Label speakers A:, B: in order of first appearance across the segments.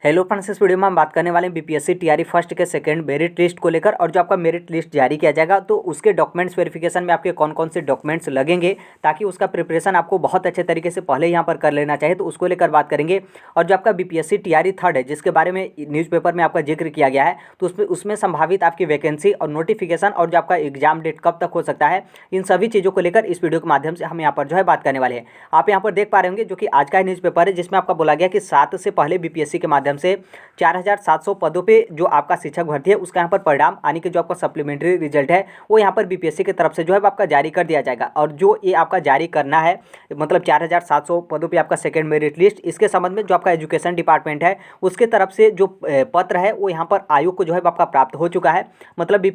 A: Hello friends, इस video में हम बात करने वाले हैं बीपीएससी टीआरई फर्स्ट के सेकंड मेरिट लिस्ट को लेकर। और जो आपका मेरिट लिस्ट जारी किया जाएगा तो उसके डॉक्यूमेंट्स वेरिफिकेशन में आपके कौन कौन से डॉक्यूमेंट्स लगेंगे, ताकि उसका प्रिपरेशन आपको बहुत अच्छे तरीके से पहले यहाँ पर कर लेना चाहिए, तो उसको लेकर बात करेंगे। और जो आपका बीपीएससी टीआरई थर्ड है, जिसके बारे में न्यूज़पेपर में आपका जिक्र किया गया है, तो उसमें संभावित आपकी वैकेंसी और नोटिफिकेशन और जो आपका एग्जाम डेट कब तक हो सकता है, इन सभी चीज़ों को लेकर इस वीडियो के माध्यम से हम यहाँ पर जो है बात करने वाले हैं। आप यहाँ पर देख पा रहे होंगे जो कि आज का न्यूज़पेपर है, जिसमें आपका बोला गया कि 7 से पहले बीपीएससी के माध्यम से 4700 पदों पे जो आपका शिक्षक भर्ती है उसका यहाँ पर परिणाम यानी कि जो आपका सप्लीमेंट्री रिजल्ट है वो यहाँ पर बीपीएससी की तरफ से जो है आपका जारी कर दिया जाएगा। और जो ये आपका जारी करना है, मतलब 4700 पदों पे आपका सेकंड मेरिट लिस्ट, इसके संबंध में जो आपका एजुकेशन डिपार्टमेंट है उसके तरफ से जो पत्र है वो यहाँ पर आयोग को जो है आपका प्राप्त हो चुका है। मतलब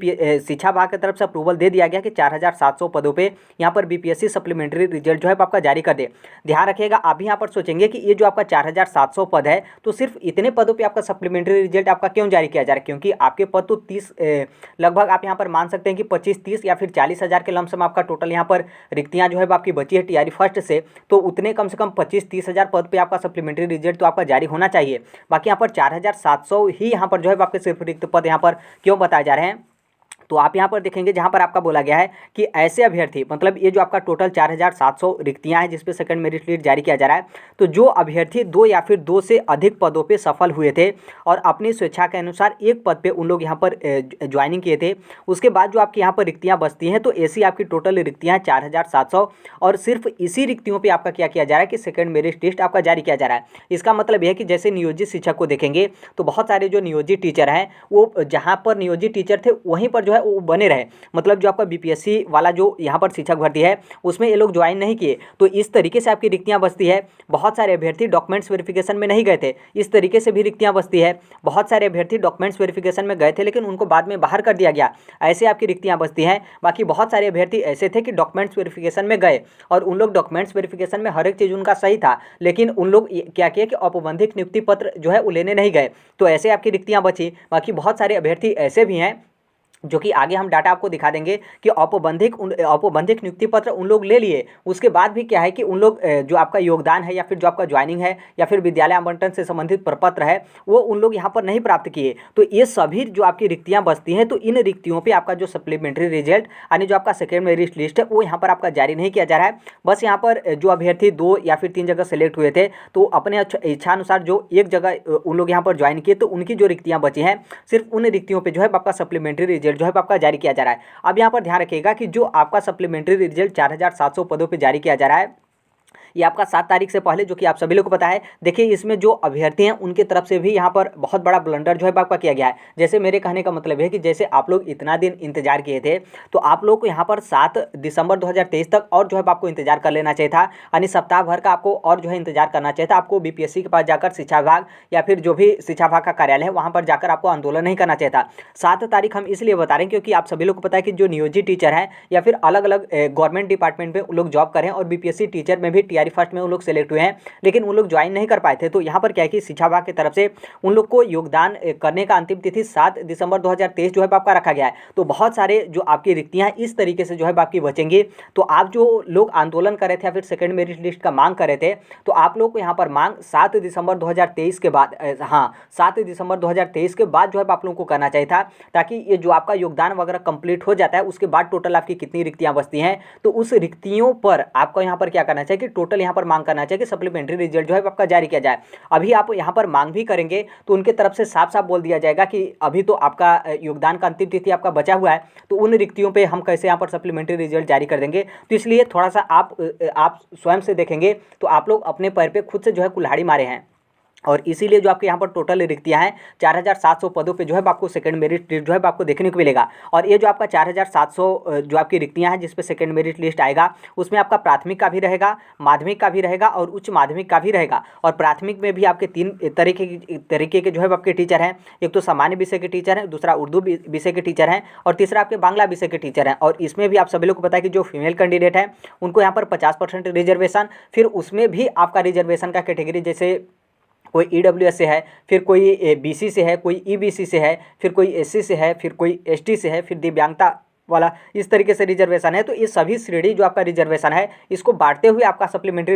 A: शिक्षा विभाग की तरफ से अप्रूवल दे दिया गया कि 4700 पदों पर यहाँ पर बीपीएससी सप्लीमेंट्री रिजल्ट जो है आपका जारी कर दे। ध्यान रखिएगा, आप भी यहाँ पर सोचेंगे कि ये जो आपका 4700 पद है तो सिर्फ इतने पदों पर आपका सप्लीमेंट्री रिजल्ट आपका क्यों जारी किया जा रहा है, क्योंकि आपके पद तो 30 लगभग आप यहां पर मान सकते हैं कि 25-30 या फिर 40,000 के लमसम आपका टोटल यहां पर रिक्तियां जो है आपकी बची है टीआरई फर्स्ट से। तो उतने कम से कम 25-30 हज़ार पद पे आपका सप्लीमेंट्री रिजल्ट तो आपका जारी होना चाहिए। बाकी यहाँ पर 4700 ही यहाँ पर जो है आपके सिर्फ रिक्त पद यहाँ पर क्यों बताए जा रहे हैं, तो आप यहाँ पर देखेंगे जहाँ पर आपका बोला गया है कि ऐसे अभ्यर्थी, मतलब ये जो आपका टोटल 4700 रिक्तियाँ हैं जिस पे सेकंड मेरिट लिस्ट जारी किया जा रहा है, तो जो अभ्यर्थी 2 या फिर 2 से अधिक पदों पे सफल हुए थे और अपनी स्वेच्छा के अनुसार एक पद पे उन लोग यहाँ पर ज्वाइनिंग किए थे, उसके बाद जो आपकी यहाँ पर रिक्तियाँ बचती हैं, तो ऐसी आपकी टोटल रिक्तियाँ 4700 और सिर्फ इसी रिक्तियों पर आपका क्या किया जा रहा है कि सेकेंड मेरिट लिस्ट आपका जारी किया जा रहा है। इसका मतलब यह है कि जैसे नियोजित शिक्षक को देखेंगे तो बहुत सारे जो नियोजित टीचर हैं वो जहाँ पर नियोजित टीचर थे वहीं पर जो है वो बने रहे, मतलब जो आपका बीपीएससी वाला जो यहाँ पर शिक्षक भर्ती है उसमें ये लोग ज्वाइन नहीं किए, तो इस तरीके से आपकी रिक्तियाँ बचती है। बहुत सारे अभ्यर्थी डॉक्यूमेंट्स वेरिफिकेशन में नहीं गए थे, इस तरीके से भी रिक्तियाँ बचती है। बहुत सारे अभ्यर्थी डॉक्यूमेंट्स वेरिफिकेशन में गए थे लेकिन उनको बाद में बाहर कर दिया गया, ऐसे आपकी रिक्तियाँ बचती हैं। बाकी बहुत सारे अभ्यर्थी ऐसे थे कि डॉक्यूमेंट्स वेरिफिकेशन में गए और उन लोग डॉक्यूमेंट्स वेरिफिकेशन में हर एक चीज़ उनका सही था, लेकिन उन लोग क्या किया कि औपबंधिक नियुक्ति पत्र जो है वो लेने नहीं गए, तो ऐसे आपकी रिक्तियाँ बची। बाकी बहुत सारे अभ्यर्थी ऐसे भी हैं जो कि आगे हम डाटा आपको दिखा देंगे कि औपबंधिक नियुक्ति पत्र उन लोग ले लिए, उसके बाद भी क्या है कि उन लोग जो आपका योगदान है या फिर जो आपका ज्वाइनिंग है या फिर विद्यालय आवंटन से संबंधित प्रपत्र है वो उन लोग यहाँ पर नहीं प्राप्त किए। तो ये सभी जो आपकी रिक्तियाँ बचती हैं, तो इन रिक्तियों पर आपका जो सप्लीमेंट्री रिजल्ट यानी जो आपका सेकेंड मेरिट लिस्ट है वो यहाँ पर आपका जारी नहीं किया जा रहा है। बस यहाँ पर जो अभ्यर्थी 2 या फिर 3 जगह सेलेक्ट हुए थे तो अपने इच्छानुसार जो एक जगह उन लोग यहाँ पर ज्वाइन किए, तो उनकी जो रिक्तियाँ बची हैं सिर्फ उन रिक्तियों पर जो है आपका सप्लीमेंट्री रिजल्ट जो है आपका जारी किया जा रहा है। अब यहां पर ध्यान रखिएगा कि जो आपका सप्लीमेंट्री रिजल्ट 4700 पदों पे जारी किया जा रहा है, ये आपका 7 तारीख से पहले, जो कि आप सभी लोग को पता है। देखिए इसमें जो अभ्यर्थी हैं उनके तरफ से भी यहाँ पर बहुत बड़ा ब्लंडर जो है आपका किया गया है। जैसे मेरे कहने का मतलब है कि जैसे आप लोग इतना दिन इंतजार किए थे तो आप लोग को यहाँ पर 7 दिसंबर 2023 तक और जो है आपको इंतजार कर लेना चाहिए था, यानी सप्ताह भर का आपको और जो है इंतजार करना चाहिए था। आपको बीपीएससी के पास जाकर शिक्षा विभाग या फिर जो भी शिक्षा विभाग का कार्यालय है वहाँ पर जाकर आपको आंदोलन नहीं करना चाहिए था। 7 तारीख हम इसलिए बता रहे हैं क्योंकि आप सभी लोग को पता है कि जो नियोजित टीचर हैं या फिर अलग अलग गवर्नमेंट डिपार्टमेंट में लोग जॉब करें और बीपीएससी टीचर में भी टीआरई फर्स्ट में उन लोग सेलेक्ट हुए हैं लेकिन उन लोग ज्वाइन नहीं कर पाए थे। तो यहाँ पर क्या है कि शिक्षा विभाग की तरफ से उन लोग को योगदान करने का अंतिम तिथि 7 दिसंबर 2023 जो है आपका रखा गया है। तो बहुत सारे जो आपकी रिक्तियां इस तरीके से जो है आपकी बचेंगी। तो आप जो लोग आंदोलन कर रहे थे या फिर सेकंड मेरिट लिस्ट का मांग कर रहे थे, तो आप लोग को यहाँ पर मांग 7 दिसंबर 2023 के बाद, 7 दिसंबर 2023 के बाद जो है आप लोगों को करना चाहिए था, ताकि ये जो आपका योगदान वगैरह कंप्लीट हो जाता है उसके बाद टोटल आपकी कितनी रिक्तियां बचती हैं, तो उस रिक्तियों पर आपको यहाँ पर क्या करना चाहिए कि टोटल यहाँ पर मांग करना चाहिए कि सप्लीमेंट्री रिजल्ट जो है आपका जारी किया जाए। अभी आप यहाँ पर मांग भी करेंगे तो उनके तरफ से साफ साफ बोल दिया जाएगा कि अभी तो आपका योगदान का अंतिम तिथि आपका बचा हुआ है, तो उन रिक्तियों पे हम कैसे यहाँ पर सप्लीमेंट्री रिजल्ट जारी कर देंगे। तो इसलिए थोड़ा सा आप स्वयं से देखेंगे तो आप लोग अपने पैर पे खुद से जो है कुल्हाड़ी मारे हैं, और इसीलिए जो आपके यहाँ पर टोटल रिक्तियाँ हैं 4700 पदों पे जो है आपको सेकंड मेरिट लिस्ट जो है आपको देखने को मिलेगा। और ये जो आपका 4700 जो आपकी रिक्तियाँ हैं जिस पे सेकंड मेरिट लिस्ट आएगा उसमें आपका प्राथमिक का भी रहेगा, माध्यमिक का भी रहेगा और उच्च माध्यमिक का भी रहेगा। और प्राथमिक में भी आपके 3 तरीके के जो है आपके टीचर हैं, एक तो सामान्य विषय के टीचर हैं, दूसरा उर्दू विषय के टीचर हैं और तीसरा आपके बांग्ला विषय के टीचर हैं। और इसमें भी आप सभी लोग को पता है कि जो फीमेल कैंडिडेट हैं उनको यहाँ पर 50% रिजर्वेशन, फिर उसमें भी आपका रिजर्वेशन का कैटेगरी जैसे कोई ईडब्ल्यूएस से है, फिर कोई बीसी से है, कोई ईबीसी से है, फिर कोई एससी से है, फिर कोई एसटी से है, फिर दिव्यांगता वाला इस तरीके से रिजर्वेशन है। तो ये सभी श्रेणी जो आपका रिजर्वेशन है इसको बांटते हुए आपका सप्लीमेंट्री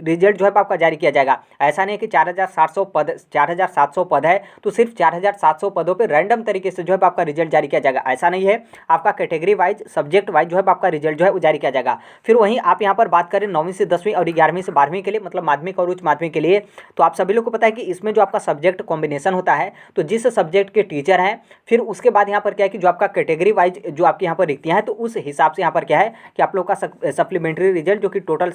A: रिजल्ट जो है आपका जारी किया जाएगा। ऐसा नहीं कि 4700 पद है तो सिर्फ 4700 पदों पे रैंडम तरीके से जो है आपका रिजल्ट जारी किया जाएगा, ऐसा नहीं है। आपका कैटेगरी वाइज सब्जेक्ट वाइज जो है आपका रिजल्ट जो है वो जारी किया जाएगा। फिर वहीं आप यहाँ पर बात करें 9वीं से 10वीं और 11वीं से 12वीं के लिए, मतलब माध्यमिक और उच्च माध्यमिक के लिए, तो आप सभी लोग को पता है कि इसमें जो आपका सब्जेक्ट कॉम्बिनेशन होता है, तो जिस सब्जेक्ट के टीचर हैं, फिर उसके बाद यहाँ पर क्या है कि जो आपका कैटेगरी वाइज जो आपके यहाँ पर रिक्तियाँ हैं, तो उस हिसाब से यहाँ पर क्या है कि आप लोग का सप्लीमेंट्री रिजल्ट जो कि टोटल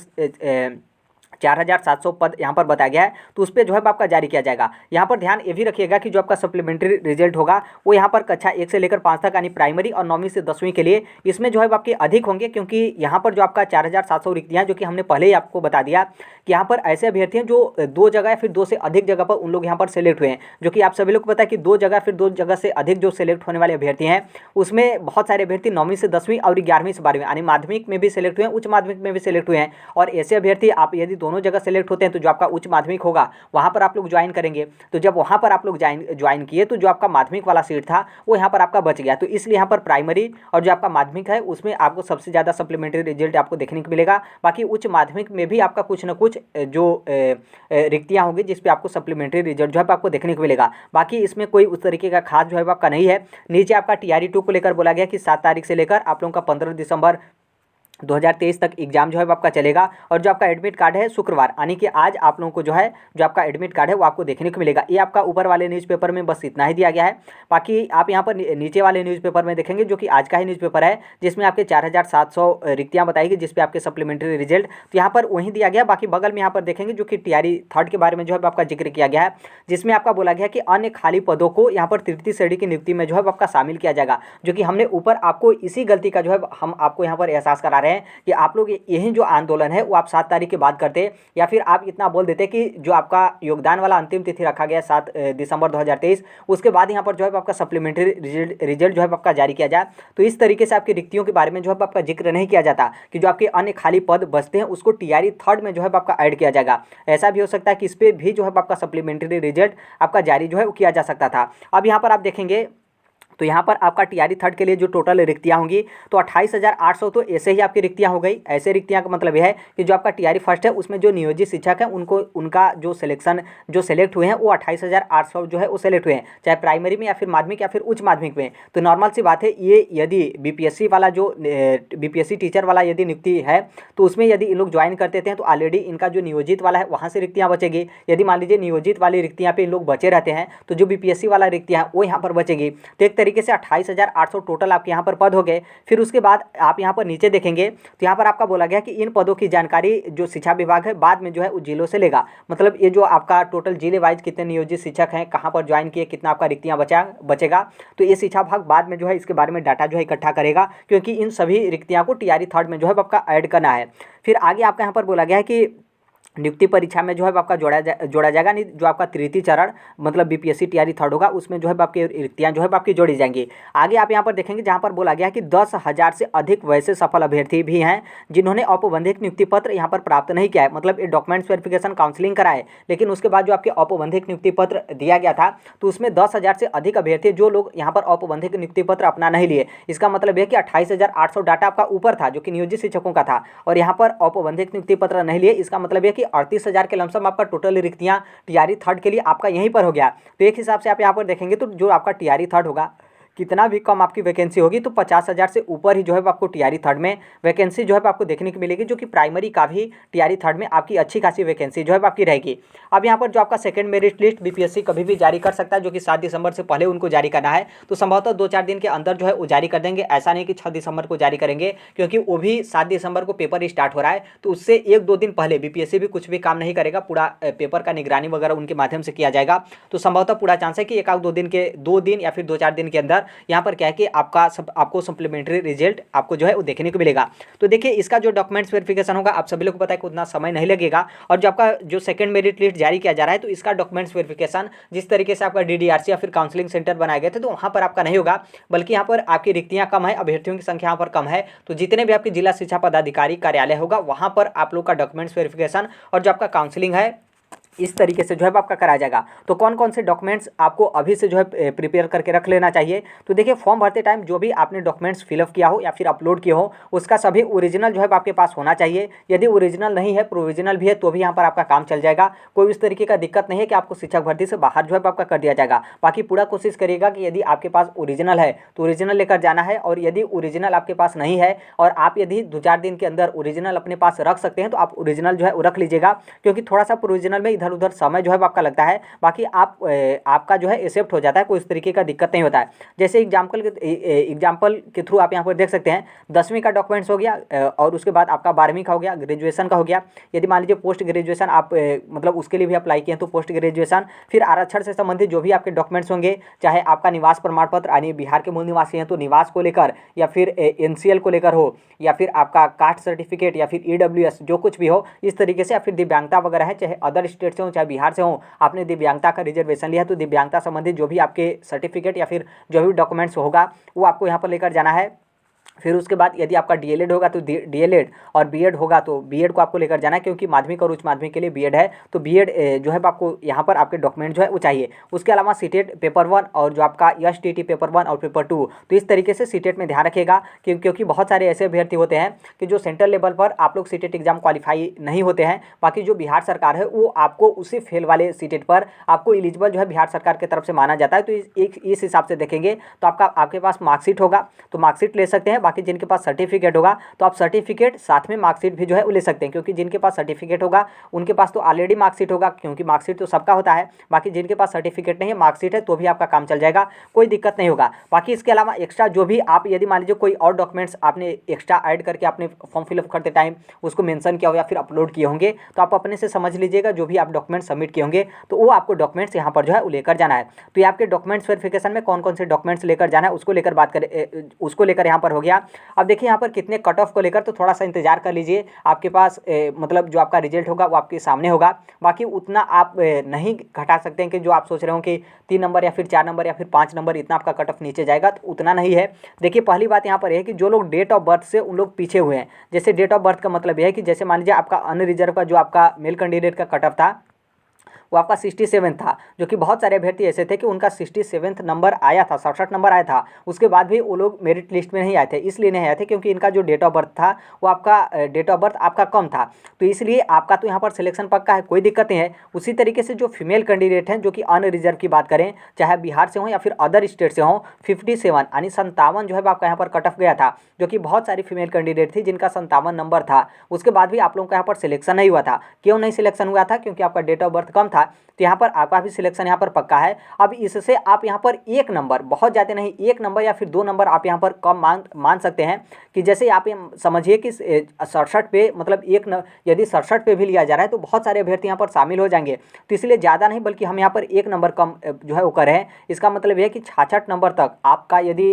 A: 4700 पद यहाँ पर बताया गया है, तो उस पर जो है आपका जारी किया जाएगा। यहाँ पर ध्यान ये भी रखिएगा कि जो आपका सप्लीमेंट्री रिजल्ट होगा वो यहाँ पर कक्षा 1 से लेकर 5 तक यानी प्राइमरी और 9वीं से 10वीं के लिए इसमें जो है आपके अधिक होंगे, क्योंकि यहाँ पर जो आपका 4700 रिक्तियाँ जो कि हमने पहले ही आपको बता दिया कि यहाँ पर ऐसे अभ्यर्थी हैं जो 2 जगह या फिर 2 से अधिक जगह पर उन लोग यहाँ पर सेलेक्ट हुए हैं, जो कि आप सभी लोग को पता है कि 2 जगह फिर 2 जगह से अधिक जो सेलेक्ट होने वाले अभ्यर्थी हैं उसमें बहुत सारे अभ्यर्थी 9वीं से 10वीं और 11वीं से 12वीं यानी माध्यमिक में भी सेलेक्ट हुए हैं, उच्च माध्यमिक में भी सेलेक्ट हुए हैं। और ऐसे अभ्यर्थी आप यदि दोनों जगह सेलेक्ट होते हैं तो जो आपका उच्च माध्यमिक होगा वहाँ पर आप लोग ज्वाइन करेंगे, तो जब वहाँ पर आप लोग ज्वाइन किए तो जो आपका माध्यमिक वाला सीट था वो यहाँ पर आपका बच गया। तो इसलिए यहाँ पर प्राइमरी और जो आपका माध्यमिक है उसमें आपको सबसे ज़्यादा सप्लीमेंट्री रिजल्ट आपको देखने को मिलेगा। बाकी उच्च माध्यमिक में भी आपका कुछ न कुछ जो रिक्तियाँ होंगी जिस पे आपको सप्लीमेंट्री रिजल्ट जो है आपको देखने को मिलेगा। बाकी इसमें कोई उस तरीके का खास जो है आपका नहीं है। नीचे आपका TRE 2 को लेकर बोला गया कि 7 तारीख से लेकर आप लोगों का 15 दिसंबर 2023 तक एग्जाम जो है वो आपका चलेगा। और जो आपका एडमिट कार्ड है शुक्रवार यानी कि आज आप लोगों को जो है जो आपका एडमिट कार्ड है वो आपको देखने को मिलेगा। ये आपका ऊपर वाले न्यूज़पेपर में बस इतना ही दिया गया है। बाकी आप यहाँ पर नीचे वाले न्यूज़पेपर में देखेंगे जो कि आज का ही न्यूज़पेपर है जिसमें आपके 4700 रिक्तियाँ बताएगी जिस पे आपके सप्लीमेंट्री रिजल्ट तो यहाँ पर वहीं दिया गया। बाकी बगल में यहाँ पर देखेंगे जो कि TRE 3 के बारे में जो है आपका जिक्र किया गया है, जिसमें आपका बोला गया कि अन्य खाली पदों को यहाँ पर तृतीय श्रेणी की नियुक्ति में जो है आपका शामिल किया जाएगा। जो कि हमने ऊपर आपको इसी गलती का जो है हम आपको यहाँ पर एहसास करा रहे हैं कि आप लोग यही जो आंदोलन है वो आप 7 तारीख के बाद करते, या फिर आप इतना बोल देते कि जो आपका योगदान वाला अंतिम तिथि रखा गया 7 दिसंबर 2023 उसके बाद यहाँ पर जो है आपका सप्लीमेंट्री रिजल्ट जो है आपका जारी किया जाए। तो इस तरीके से आपकी रिक्तियों के बारे में जो है आपका जिक्र नहीं किया जाता कि जो आपके अन्य खाली पद बचते हैं उसको TRE 3 में जो है आपका ऐड किया जाएगा। ऐसा भी हो सकता है कि इस पर भी जो है आपका सप्लीमेंट्री रिजल्ट आपका जारी जो है वो किया जा सकता था। अब यहाँ पर आप देखेंगे तो यहाँ पर आपका TRE 3 के लिए जो टोटल रिक्तियाँ होंगी तो 28,800 तो ऐसे ही आपकी रिक्तियाँ हो गई। ऐसे रिक्तियाँ का मतलब यह है कि जो आपका TRE 1 है उसमें जो नियोजित शिक्षक हैं उनको उनका जो सिलेक्शन जो सेलेक्ट हुए हैं वो 28,800 जो है वो सेलेक्ट हुए हैं, चाहे प्राइमरी में या फिर माध्यमिक या फिर उच्च माध्यमिक में। तो नॉर्मल सी बात है, ये यदि BPSC वाला जो BPSC टीचर वाला यदि नियुक्ति है तो उसमें यदि इन लोग ज्वाइन करते हैं तो ऑलरेडी इनका जो नियोजित वाला है वहाँ से रिक्तियाँ बचेगी। यदि मान लीजिए नियोजित वाली रिक्तियाँ पे इन लोग बचे रहते हैं तो जो BPSC वाला रिक्तियाँ वो यहाँ पर बचेगी। तो एक तरीके से 28,800 टोटल आपके यहाँ पर पद हो गए। फिर उसके बाद आप यहाँ पर नीचे देखेंगे तो यहाँ पर आपका बोला गया कि इन पदों की जानकारी जो शिक्षा विभाग है बाद में जो है उस जिलों से लेगा। मतलब ये जो आपका टोटल जिले वाइज कितने नियोजित शिक्षक हैं, कहाँ पर ज्वाइन किए, कितना आपका रिक्तियाँ बचेगा, तो ये शिक्षा विभाग बाद में जो है इसके बारे में डाटा जो है इकट्ठा करेगा, क्योंकि इन सभी रिक्तियाँ को TRE 3 में जो है आपका ऐड करना है। फिर आगे आपका यहाँ पर बोला गया है कि नियुक्ति परीक्षा में जो है आपका जोड़ा जाएगा, नहीं जो आपका तृतीय चरण मतलब BPSC TRE 3 होगा उसमें जो है आपकी रिक्तियाँ जो है आपकी जोड़ी जाएंगी। आगे आप यहाँ पर देखेंगे जहाँ पर बोला गया कि 10,000 से अधिक वैसे सफल अभ्यर्थी भी हैं जिन्होंने औपबंधिक नियुक्ति पत्र यहाँ पर प्राप्त नहीं किया है, मतलब ये डॉक्यूमेंट्स वेरिफिकेशन काउंसलिंग कराए लेकिन उसके बाद जो आपके औपबंधिक नियुक्ति पत्र दिया गया था तो उसमें 10,000 से अधिक अभ्यर्थी जो लोग यहाँ पर औपबंधिक नियुक्ति पत्र अपना नहीं लिए। इसका मतलब यह कि 28,800 डाटा आपका ऊपर था जो कि नियोजित शिक्षकों का था और यहाँ पर औपबंधिक नियुक्ति पत्र नहीं लिए। इसका मतलब यह कि 38,000 के लमसम आपका टोटल रिक्तियाँ TRE 3 के लिए आपका यहीं पर हो गया। तो एक हिसाब से आप यहाँ पर देखेंगे तो जो आपका TRE 3 होगा कितना भी कम आपकी वैकेंसी होगी तो 50,000 से ऊपर ही जो है आपको TRE 3 में वैकेंसी जो है आपको देखने को मिलेगी, जो कि प्राइमरी का भी TRE 3 में आपकी अच्छी खासी वैकेंसी जो है आपकी रहेगी। अब यहाँ पर जो आपका सेकंड मेरिट लिस्ट BPSC कभी भी जारी कर सकता है, जो कि 7 दिसंबर से पहले उनको जारी करना है, तो संभवतः 2-4 दिन के अंदर जो है वो जारी कर देंगे। ऐसा नहीं कि 6 दिसंबर को जारी करेंगे, क्योंकि वो भी 7 दिसंबर को पेपर स्टार्ट हो रहा है, तो उससे 1-2 दिन पहले BPSC भी कुछ भी काम नहीं करेगा, पूरा पेपर का निगरानी वगैरह उनके माध्यम से किया जाएगा। तो संभवतः पूरा चांस है कि 2 दिन या फिर 2-4 दिन के अंदर यहाँ पर क्या है कि आपको सप्लीमेंट्री रिजल्ट आपको जो है वो देखने को मिलेगा। तो देखिए इसका जो डॉक्यूमेंट्स वेरिफिकेशन होगा आप सभी लोग को पता है कि उतना समय नहीं लगेगा, और जो आपका जो सेकंड मेरिट लिस्ट जारी किया जा रहा है तो इसका डॉक्यूमेंट्स वेरिफिकेशन जिस तरीके से आपका DDRC या फिर काउंसलिंग सेंटर बनाए गए थे तो वहाँ पर आपका नहीं होगा, बल्कि यहाँ पर आपकी रिक्तियाँ कम है, अभ्यर्थियों की संख्या यहाँ पर कम है, तो जितने भी आपके जिला शिक्षा पदाधिकारी कार्यालय होगा वहाँ पर आप लोग का डॉक्यूमेंट्स वेरिफिकेशन और जो आपका काउंसलिंग है इस तरीके से जो है आपका कराया जाएगा। तो कौन कौन से डॉक्यूमेंट्स आपको अभी से जो है प्रिपेयर करके रख लेना चाहिए। तो देखिए फॉर्म भरते टाइम जो भी आपने डॉक्यूमेंट्स फिलअप किया हो या फिर अपलोड किए हो उसका सभी ओरिजिनल जो है आपके पास होना चाहिए। यदि ओरिजिनल नहीं है, प्रोविजनल भी है, तो भी यहाँ पर आपका काम चल जाएगा। कोई इस तरीके का दिक्कत नहीं है कि आपको शिक्षक भर्ती से बाहर जो है आपका कर दिया जाएगा। बाकी पूरा कोशिश करिएगा कि यदि आपके पास ओरिजिनल है तो ओरिजिनल लेकर जाना है, और यदि ओरिजिनल आपके पास नहीं है और आप यदि 2-4 दिन के अंदर ओरिजिनल अपने पास रख सकते हैं तो आप ओरिजिनल जो है रख लीजिएगा, क्योंकि थोड़ा सा प्रोविजनल में इधर उधर समय जो है आपका लगता है। बाकी आपका जो है एक्सेप्ट हो जाता है, कोई इस तरीके का दिक्कत नहीं होता है। जैसे एग्जाम्पल के थ्रू आप यहाँ पर देख सकते हैं 10वीं का डॉक्यूमेंट्स हो गया, और उसके बाद आपका 12वीं का हो गया, ग्रेजुएशन का हो गया। यदि मान लीजिए पोस्ट ग्रेजुएशन आप मतलब उसके लिए भी अप्लाई किए हैं तो पोस्ट ग्रेजुएशन, फिर आरक्षण से संबंधित जो भी आपके डॉक्यूमेंट्स होंगे, चाहे आपका निवास प्रमाण पत्र, यानी बिहार के मूल निवासी हैं तो निवास को लेकर, या फिर NCL को लेकर हो, या फिर आपका कास्ट सर्टिफिकेट, या फिर EWS जो कुछ भी हो इस तरीके से, या फिर दिव्यांगता वगैरह है, चाहे अदर स्टेट से हो चाहे बिहार से हो, आपने दिव्यांगता का रिजर्वेशन लिया तो दिव्यांगता संबंधित जो भी आपके सर्टिफिकेट या फिर जो भी डॉक्यूमेंट्स होगा वो आपको यहाँ पर लेकर जाना है। फिर उसके बाद यदि आपका DLED होगा तो DLED, और B.Ed होगा तो B.Ed को आपको लेकर जाना है, क्योंकि माध्यमिक और उच्च माध्यमिक के लिए B.Ed है तो B.Ed जो है आपको यहाँ पर आपके डॉक्यूमेंट जो है वो चाहिए। उसके अलावा CTET पेपर 1 और जो आपका STT पेपर 1 और पेपर 2, तो इस तरीके से CTET में ध्यान रखिएगा, क्योंकि बहुत सारे ऐसे अभ्यर्थी होते हैं कि जो सेंट्रल लेवल पर आप लोग CTET एग्जाम क्वालिफाई नहीं होते हैं। बाकी जो बिहार सरकार है वो आपको उसी फेल वाले CTET पर आपको एलिजिबल जो है बिहार सरकार की तरफ से माना जाता है। तो इस हिसाब से देखेंगे तो आपके पास मार्कशीट होगा तो मार्कशीट ले सकते हैं। बाकी जिनके पास सर्टिफिकेट होगा तो आप सर्टिफिकेट साथ में मार्कशीट भी जो है वो ले सकते हैं, क्योंकि जिनके पास सर्टिफिकेट होगा उनके पास तो ऑलरेडी मार्कशीट होगा, क्योंकि मार्कशीट तो सबका होता है। बाकी जिनके पास सर्टिफिकेट नहीं है, मार्कशीट है, तो भी आपका काम चल जाएगा, कोई दिक्कत नहीं होगा। बाकी इसके अलावा एक्स्ट्रा जो भी आप यदि मान लीजिए कोई और डॉक्यूमेंट्स आपने एक्स्ट्रा ऐड करके आपने फॉर्म फिलअप करते टाइम उसको मेंशन किया हो या फिर अपलोड किए होंगे तो आप अपने से समझ लीजिएगा, जो भी आप डॉक्यूमेंट सबमिट किए होंगे तो वो आपको डॉक्यूमेंट्स यहाँ पर जो है वो लेकर जाना है। तो ये आपके डॉक्यूमेंट्स वेरिफिकेशन में कौन कौन से डॉक्यूमेंट्स लेकर जाना है उसको लेकर बात करें, उसको लेकर यहाँ पर हो गया। अब देखिए यहाँ पर कितने कट ऑफ को लेकर तो थोड़ा सा इंतजार कर लीजिए, आपके पास मतलब जो आपका रिजल्ट होगा वो आपके सामने होगा। बाकी उतना आप नहीं घटा सकते हैं कि जो आप सोच रहे हो कि 3 नंबर या फिर 4 नंबर या फिर 5 नंबर इतना आपका कट ऑफ नीचे जाएगा, तो उतना नहीं है। देखिए पहली बात यहाँ पर है कि जो लोग डेट ऑफ बर्थ से उन लोग पीछे हुए हैं, जैसे डेट ऑफ बर्थ का मतलब यह है कि जैसे मान लीजिए आपका अनरिजर्व का जो आपका मेल कैंडिडेट का कट ऑफ था वो आपका 67 था, जो कि बहुत सारे अभ्यर्थी ऐसे थे कि उनका 67 नंबर आया था, 67 नंबर आया था, उसके बाद भी वो लोग मेरिट लिस्ट में नहीं आए थे। इसलिए नहीं आए थे क्योंकि इनका जो डेट ऑफ बर्थ था वो आपका डेट ऑफ बर्थ आपका कम था, तो इसलिए आपका तो यहाँ पर सिलेक्शन पक्का है, कोई दिक्कत नहीं है। उसी तरीके से जो फीमेल कैंडिडेट हैं जो कि अनरिजर्व की बात करें, चाहे बिहार से हों या फिर अदर स्टेट से हों, 57 यानी 57 जो है आपका यहाँ पर कट ऑफ गया था, जो कि बहुत सारी फीमेल कैंडिडेट थी जिनका 57 नंबर था। उसके बाद भी आप लोगों का यहाँ पर सिलेक्शन नहीं हुआ था। क्यों नहीं सिलेक्शन हुआ था? क्योंकि आपका डेट ऑफ बर्थ कम था, तो यहाँ पर आपका भी सिलेक्शन यहाँ पर पक्का है। अब इससे आप यहाँ पर 1 नंबर, बहुत ज़्यादा नहीं, 1 नंबर या फिर 2 नंबर आप यहाँ पर कम मान सकते हैं। कि जैसे आप ये समझिए कि 67 पे मतलब यदि 67 पे भी लिया जा रहा है तो बहुत सारे अभ्यर्थी यहाँ पर शामिल हो जाएंगे, तो इसलिए ज़्यादा नहीं बल्कि हम यहाँ पर 1 नंबर कम जो है वो कर रहे हैं। इसका मतलब यह है कि 66 नंबर तक आपका यदि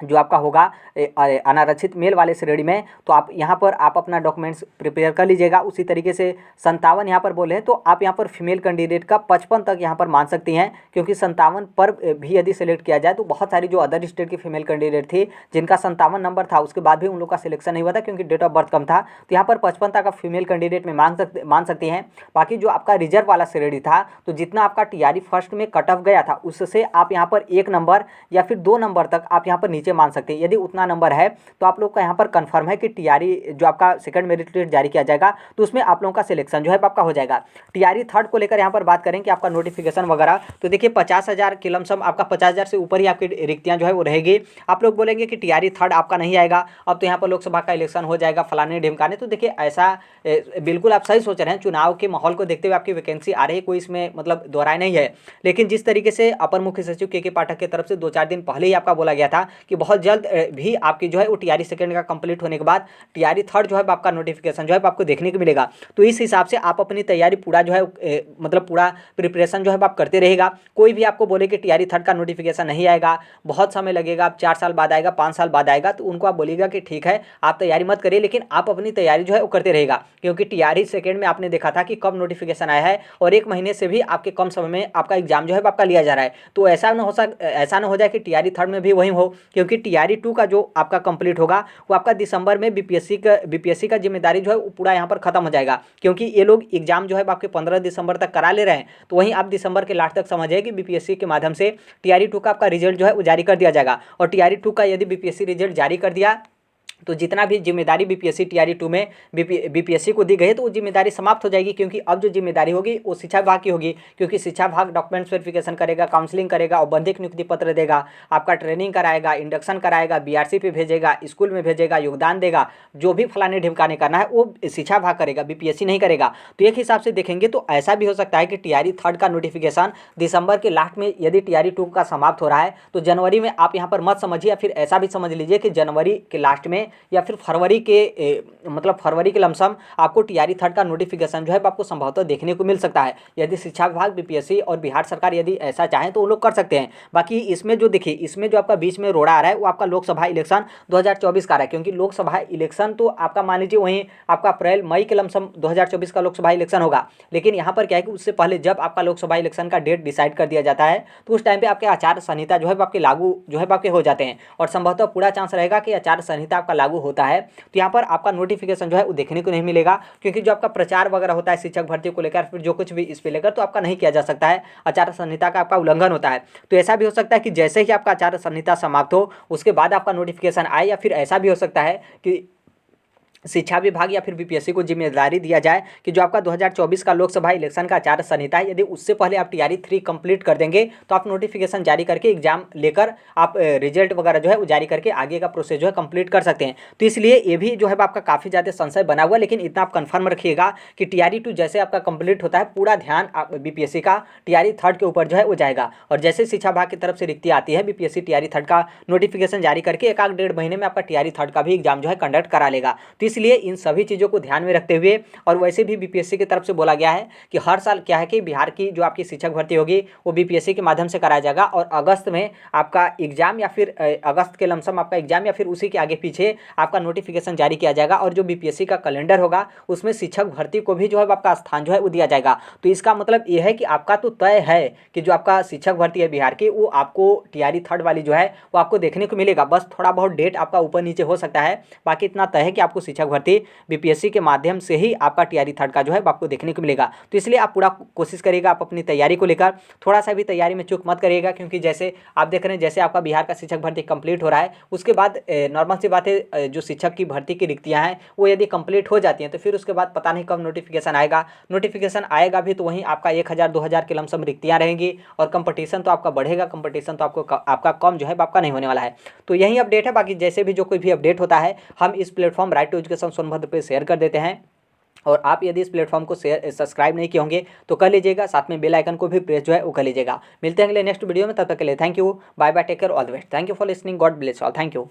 A: जो आपका होगा अनारक्षित मेल वाले श्रेणी में, तो आप यहाँ पर आप अपना डॉक्यूमेंट्स प्रिपेयर कर लीजिएगा। उसी तरीके से 57 यहाँ पर बोले हैं तो आप यहाँ पर फीमेल कैंडिडेट का 55 तक यहाँ पर मान सकती हैं, क्योंकि 57 पर भी यदि सेलेक्ट किया जाए तो बहुत सारी जो अदर स्टेट की फीमेल कैंडिडेट थी जिनका 57 नंबर था उसके बाद भी उन लोग का सिलेक्शन नहीं हुआ था क्योंकि डेट ऑफ बर्थ कम था, तो यहाँ पर 55 तक आप फीमेल कैंडिडेट में मान सकती हैं। बाकी जो आपका रिजर्व वाला श्रेणी था, तो जितना आपका TRE फर्स्ट में कट ऑफ गया था उससे आप यहाँ पर 1 नंबर या फिर 2 नंबर तक आप यहाँ पर नीचे मान सकते हैं। यदि उतना नंबर है तो आप लोग का यहाँ पर कंफर्म है कि TRE जो आपका सेकंड मेरिट लिस्ट जारी किया जाएगा तो उसमें आप लोगों का सिलेक्शन जो है आपका हो जाएगा। TRE थर्ड को लेकर यहाँ पर बात करें कि आपका नोटिफिकेशन वगैरह, तो देखिए 50,000 की लमसम आपका 50,000 से ऊपर ही आपकी रिक्तियाँ जो है वो रहेगी। आप लोग बोलेंगे कि TRE थर्ड आपका नहीं आएगा, अब तो यहाँ पर लोकसभा का इलेक्शन हो जाएगा फलाने ढिमकाने, तो देखिए ऐसा बिल्कुल आप सही सोच रहे हैं। चुनाव के माहौल को देखते हुए आपकी वैकेंसी आ रही है, कोई इसमें मतलब दोहराए नहीं है। लेकिन जिस तरीके से अपर मुख्य सचिव के पाठक की तरफ से 2-4 दिन पहले ही आपका बोला गया था कि बहुत जल्द भी आपकी जो है वो TRE सेकंड का कंप्लीट होने के बाद TRE थर्ड जो है आपका नोटिफिकेशन जो है आपको देखने को मिलेगा। तो इस हिसाब से आप अपनी तैयारी पूरा जो है मतलब पूरा प्रिपरेशन जो है आप करते रहेगा। कोई भी आपको बोले कि TRE थर्ड का नोटिफिकेशन नहीं आएगा, बहुत समय लगेगा, आप 4 साल बाद आएगा, 5 साल बाद आएगा, तो उनको आप बोलिएगा कि ठीक है आप तैयारी मत करिए, लेकिन आप अपनी तैयारी जो है वो करते रहेगा। क्योंकि TRE सेकंड में आपने देखा था कि कब नोटिफिकेशन आया है और 1 महीने से भी आपके कम समय में आपका एग्जाम जो है आपका लिया जा रहा है। तो ऐसा ना हो जाए कि TRE थर्ड में भी वही हो क्योंकि टीआरई 2 का जो आपका कंप्लीट होगा वो आपका दिसंबर में बीपीएससी का जिम्मेदारी जो है वो पूरा यहाँ पर खत्म हो जाएगा, क्योंकि ये लोग एग्जाम जो है आपके 15 दिसंबर तक करा ले रहे हैं। तो वहीं आप दिसंबर के लास्ट तक समझिए कि बीपीएससी के माध्यम से टीआरई 2 का आपका रिजल्ट जो है वो जारी कर दिया जाएगा। और टीआरई 2 का यदि बीपीएससी रिजल्ट जारी कर दिया तो जितना भी जिम्मेदारी बीपीएससी टीआरई 2 में बीपीएससी को दी गई है तो वो जिम्मेदारी समाप्त हो जाएगी, क्योंकि अब जो जिम्मेदारी होगी वो शिक्षा विभाग की होगी, क्योंकि शिक्षा विभाग डॉक्यूमेंट्स वेरिफिकेशन करेगा, काउंसलिंग करेगा, औपबंधिक नियुक्ति पत्र देगा, आपका ट्रेनिंग कराएगा, इंडक्शन कराएगा, बीआरसी पे भेजेगा, स्कूल में भेजेगा, योगदान देगा, जो भी फलाने ढिमकाने करना है वो शिक्षा विभाग करेगा, बीपीएससी नहीं करेगा। तो एक हिसाब से देखेंगे तो ऐसा भी हो सकता है कि टीआरई 3 का नोटिफिकेशन दिसंबर के लास्ट में यदि टीआरई 2 का समाप्त हो रहा है तो जनवरी में आप यहाँ पर मत समझिए, या फिर ऐसा भी समझ लीजिए कि जनवरी के लास्ट में या फिर फरवरी के लमसम आपको टीआरई 3 का नोटिफिकेशन जो है आपको संभवतः देखने को मिल सकता है। यदि शिक्षा विभाग, बीपीएससी और बिहार सरकार यदि ऐसा चाहें तो वो लोग कर सकते हैं। बाकी इसमें जो देखिए, इसमें जो आपका बीच में रोड़ा आ रहा है वो आपका लोकसभा इलेक्शन 2024 का रहा है, क्योंकि लोकसभा इलेक्शन तो आपका मान लीजिए वहीं आपका अप्रैल मई के लमसम 2024 का लोकसभा इलेक्शन होगा। लेकिन यहाँ पर क्या है कि उससे पहले जब आपका लोकसभा इलेक्शन का डेट डिसाइड कर दिया जाता है तो उस टाइम पे आपके आचार संहिता जो है आपके लागू जो है आपके हो जाते हैं, और संभवतः पूरा चांस रहेगा कि आचार संहिता आपका लागू होता है तो यहाँ पर आपका नोटिफिकेशन जो है वो देखने को नहीं मिलेगा, क्योंकि जो आपका प्रचार वगैरह होता है शिक्षक भर्ती को लेकर, फिर जो कुछ भी इस पे लेकर तो आपका नहीं किया जा सकता है, आचार संहिता का आपका उल्लंघन होता है। तो ऐसा भी हो सकता है कि जैसे ही आपका आचार संहिता समाप्त हो उसके बाद आपका नोटिफिकेशन आए, या फिर ऐसा भी हो सकता है कि शिक्षा विभाग या फिर बीपीएससी को जिम्मेदारी दिया जाए कि जो आपका 2024 का लोकसभा इलेक्शन का आचार संहिता है, यदि उससे पहले आप टीआरई 3 कंप्लीट कर देंगे तो आप नोटिफिकेशन जारी करके एग्जाम लेकर आप रिजल्ट वगैरह जो है वो जारी करके आगे का प्रोसेस जो है कंप्लीट कर सकते हैं। तो इसलिए ये भी जो है आपका काफ़ी ज़्यादा संशय बना हुआ, लेकिन इतना आप कन्फर्म रखिएगा कि टीआरई 2 जैसे आपका कंप्लीट होता है पूरा ध्यान बीपीएससी का टीआरई 3 के ऊपर जो है वो जाएगा, और जैसे शिक्षा विभाग की तरफ से रिक्ति आती है बीपीएससी टीआरई 3 का नोटिफिकेशन जारी करके 1-1.5 महीने में आपका टीआरई 3 का भी एग्जाम जो है कंडक्ट करा लेगा। तो इसलिए इन सभी चीज़ों को ध्यान में रखते हुए, और वैसे भी बीपीएससी की तरफ से बोला गया है कि हर साल क्या है कि बिहार की जो आपकी शिक्षक भर्ती होगी वो बीपीएससी के माध्यम से कराया जाएगा, और अगस्त में आपका एग्जाम या फिर अगस्त के लमसम आपका एग्जाम या फिर उसी के आगे पीछे आपका नोटिफिकेशन जारी किया जाएगा, और जो बीपीएससी का कैलेंडर होगा उसमें शिक्षक भर्ती को भी जो है आपका स्थान जो है वो दिया जाएगा। तो इसका मतलब ये है कि आपका तो तय है कि जो आपका शिक्षक भर्ती है बिहार की वो आपको टीआरई 3 वाली जो है वो आपको देखने को मिलेगा, बस थोड़ा बहुत डेट आपका ऊपर नीचे हो सकता है, बाकी इतना तय है कि आपको शिक्षक भर्ती बीपीएससी के माध्यम से ही आपका टीआरई 3 का जो है आपको देखने को मिलेगा। तो इसलिए आप पूरा कोशिश करिएगा, आप अपनी तैयारी को लेकर थोड़ा सा भी तैयारी में चूक मत करिएगा, क्योंकि जैसे आप देख रहे हैं जैसे आपका बिहार का शिक्षक भर्ती कंप्लीट हो रहा है उसके बाद नॉर्मल सी बात है जो शिक्षक की भर्ती की रिक्तियाँ हैं वो यदि कंप्लीट हो जाती हैं तो फिर उसके बाद पता नहीं कब नोटिफिकेशन आएगा। नोटिफिकेशन आएगा भी तो वहीं आपका 1000-2000 के लमसम रिक्तियाँ रहेंगी, और कंपटीशन तो आपका बढ़ेगा, कंपटीशन तो आपका कम जो है आपका नहीं होने वाला है। तो यही अपडेट है, बाकी जैसे भी जो कोई भी अपडेट होता है हम इस platform right to education Sonbhadra पे शेयर कर देते हैं, और आप यदि इस प्लेटफॉर्म को सब्सक्राइब नहीं किए होंगे तो कर लीजिएगा, साथ में बेल आइकन को भी प्रेस जो है वो कर लीजिएगा। मिलते हैं अगले नेक्स्ट वीडियो में, तब तक के लिए thank you, bye bye, take care, all the best, thank you for listening, God bless all, thank you.